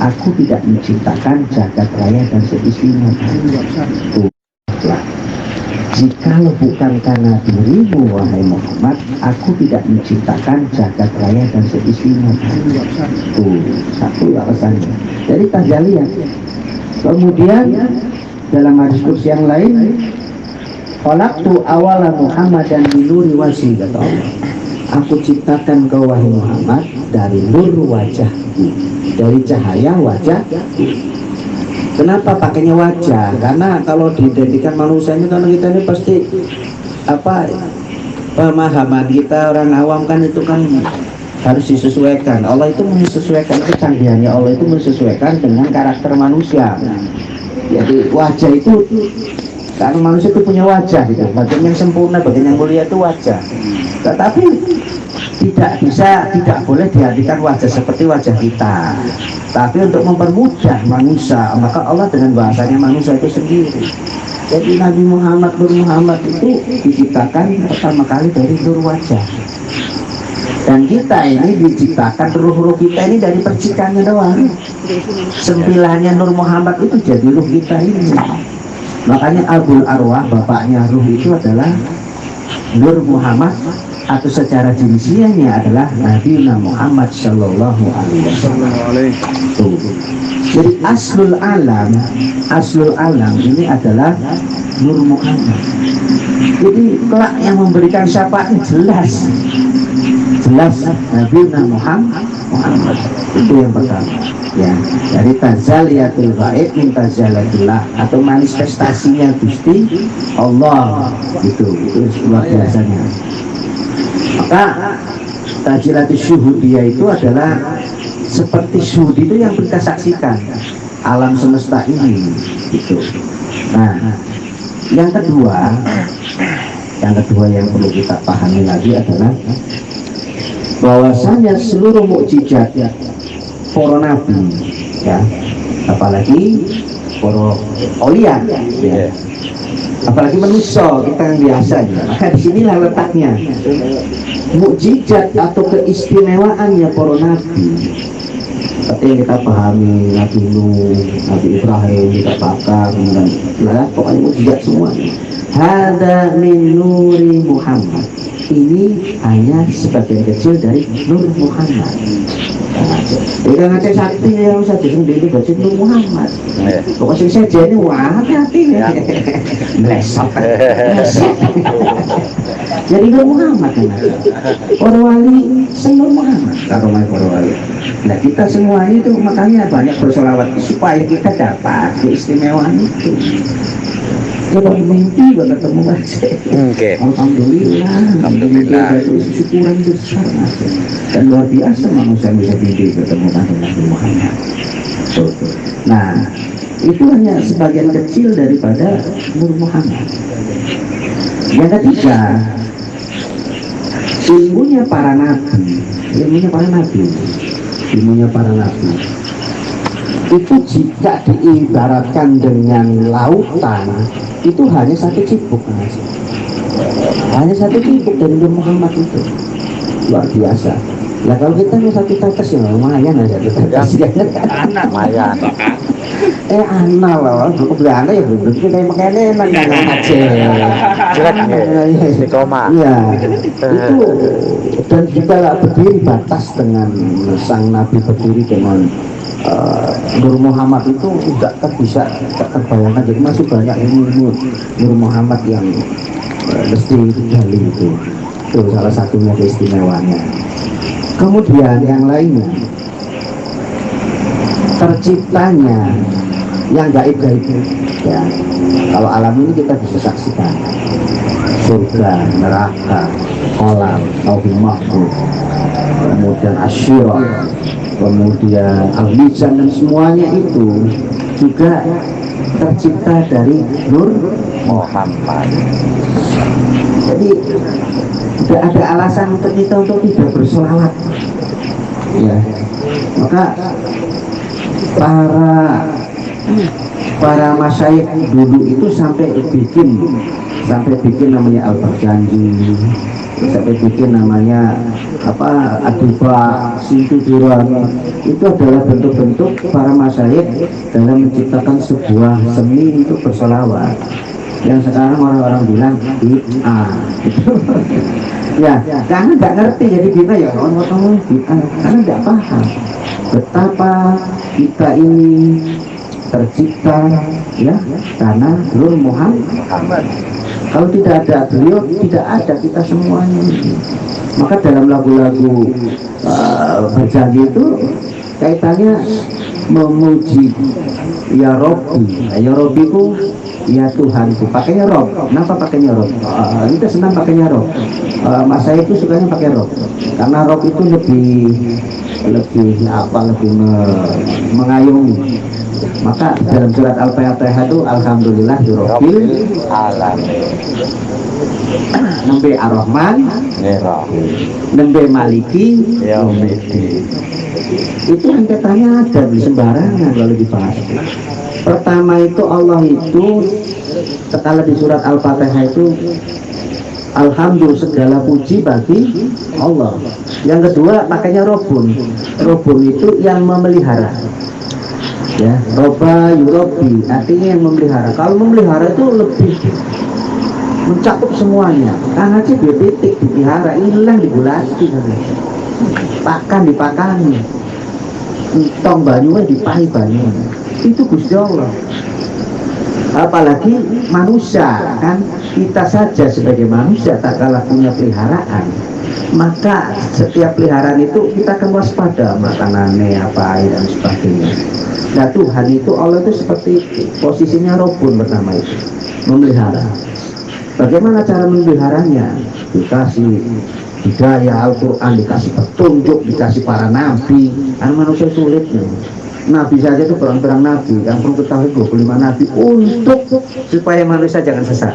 Aku tidak menciptakan jagat raya dan seisinya. Jikalau bukan karena dirimu wahai Muhammad, aku tidak menciptakan jagat raya dan seisinya. Satu alasannya. Jadi tajalliyah. Kemudian dalam hadis qudsi yang lain, khalaqtu awala Muhammadan min nuri wajhi, kata Allah. Aku ciptakan kau wahai Muhammad dari nur wajahku, dari cahaya wajahku. Kenapa pakainya wajah? Karena kalau didedikan manusia ini, kalau kita ini pasti pemahaman kita orang awam kan itu kan harus disesuaikan. Allah itu menyesuaikan kecanggihannya, Allah itu menyesuaikan dengan karakter manusia. Jadi wajah itu, karena manusia itu punya wajah gitu. Bagian yang sempurna, bagian yang mulia itu wajah. Tetapi tidak boleh diartikan wajah seperti wajah kita. Tapi untuk mempermudah manusia, maka Allah dengan bahasanya manusia itu sendiri. Jadi Nabi Muhammad, Nur Muhammad itu diciptakan pertama kali dari nur wajah. Dan kita ini diciptakan, ruh-ruh kita ini dari percikannya doang. Sembilannya Nur Muhammad itu jadi ruh kita ini. Makanya Abul Arwah, bapaknya ruh itu adalah Nur Muhammad, atau secara jinsiahnya adalah Nabi Muhammad Sallallahu Alaihi Wasallam. Jadi aslul alam ini adalah Nur Muhammad. Jadi kelak yang memberikan syafaat jelas Nabi Muhammad itu yang pertama. Ya, dari tazaliyatul ghaib min tazaliyatillah, atau manifestasinya Gusti Allah, itu luar biasanya. Maka tajilatul syuhudiyah itu adalah seperti syuhud itu yang kita saksikan alam semesta ini gitu. Nah, yang kedua yang perlu kita pahami lagi adalah bahwasanya seluruh mukjizat para nabi, ya, apalagi para aulia, ya, apalagi manusia kita yang biasa, ya. Maka disinilah letaknya mukjizat atau keistimewaannya para nabi. Seperti yang kita pahami Nabi Nuh, Nabi Ibrahim, kita pakar dan pokoknya mukjizat semua. Hada min nuri Muhammad. Ini hanya sebagian kecil dari Nur Muhammad. Tidak ada sakti yang saja sendiri baca Nur Muhammad. Pokoknya saja ini wah hati-hati ya. Melesat. Jadi Nur Muhammad kan. Para wali Nur Muhammad. Karomai para wali. Nah kita semua itu makanya banyak bersolawat supaya kita dapat keistimewaan itu. Kalau mimpi banget ketemu aja. Alhamdulillah. Itu syukuran besar aja. Dan luar biasa manusia bisa mimpi ketemu Nabi Muhammad. Nah, itu hanya sebagian kecil daripada Nur Muhammad. Yang ketiga, ilmunya para nabi. Itu jika diibaratkan dengan lautan, itu hanya satu cipuk, hanya satu cipuk dari Nur Muhammad itu, luar biasa. Nah kalau kita hanya satu tetes ya lumayan aja kita kasih anak lumayan. Anak loh, cukup beranda ya belum kayak makanya enak aja. Di koma. Iya. Itu dan kita berdiri batas dengan sang Nabi, berdiri dengan Nur Muhammad itu tidak bisa terbayangkan. Jadi masih banyak ilmu Nur Muhammad yang mesti digali itu salah satunya keistimewaannya. Kemudian yang lainnya, terciptanya yang gaib-gaib, ya. Kalau alam ini kita bisa saksikan surga, neraka, kolam, lauhul mahfuz, kemudian asyirah, kemudian al-mizan, dan semuanya itu juga tercipta dari Nur Muhammad. Jadi tidak ada alasan untuk kita untuk tidak bersolawat, ya. Maka para masyayikh dulu itu sampai bikin namanya Al-Barjanji, sampai bikin namanya Adiba, Sintu Duran, itu adalah bentuk-bentuk para masyayikh dalam menciptakan sebuah seni untuk bersolawat yang sekarang orang-orang bilang bid'ah. Ya, karena nggak ngerti jadi bid'ah ya orang-orang bid'ah karena nggak paham betapa kita ini tercipta ya karena Nur Muhammad. Kalau tidak ada beliau, tidak ada kita semuanya ini. Maka dalam lagu-lagu berjanji itu kaitannya memuji ya Robbi. Ya Robbi itu ya Tuhanku. Pakainya Rob. Kenapa pakainya Rob? Kita senang pakainya Rob. Mas saya itu sukanya pakai Rob. Karena Rob itu lebih mengayomi. Maka dalam surat Al-Fatihah itu alhamdulillah Rabbil alamin. Nembe Ar-Rahman, nembe Maliki, Yaumiddin. Itu angkatannya ada di sembarangan kalau dibahas. Pertama itu Allah itu kalau di surat Al-Fatihah itu alhamdulillah segala puji bagi Allah. Yang kedua pakainya Robun. Robun itu yang memelihara. Ya, roba yurobi artinya yang memelihara. Kalau memelihara itu lebih mencakup semuanya. Karena sih titik dipelihara, hilang digulasi, pakan dipakani, tong banyunya dipahi banyunya. Itu Gusti Allah. Apalagi manusia kan, kita saja sebagai manusia tak kalah punya peliharaan. Maka setiap peliharaan itu kita akan waspada makanannya apa air dan sebagainya. Nah Tuhan itu Allah itu seperti posisinya Robun pertama itu memelihara. Bagaimana cara memeliharanya? Dikasih hidayah Al-Quran, dikasih petunjuk, dikasih para nabi. Karena manusia sulit nih. Nabi saja itu berang-berang nabi, yang perlu ketahui 25 nabi untuk supaya manusia jangan sesat.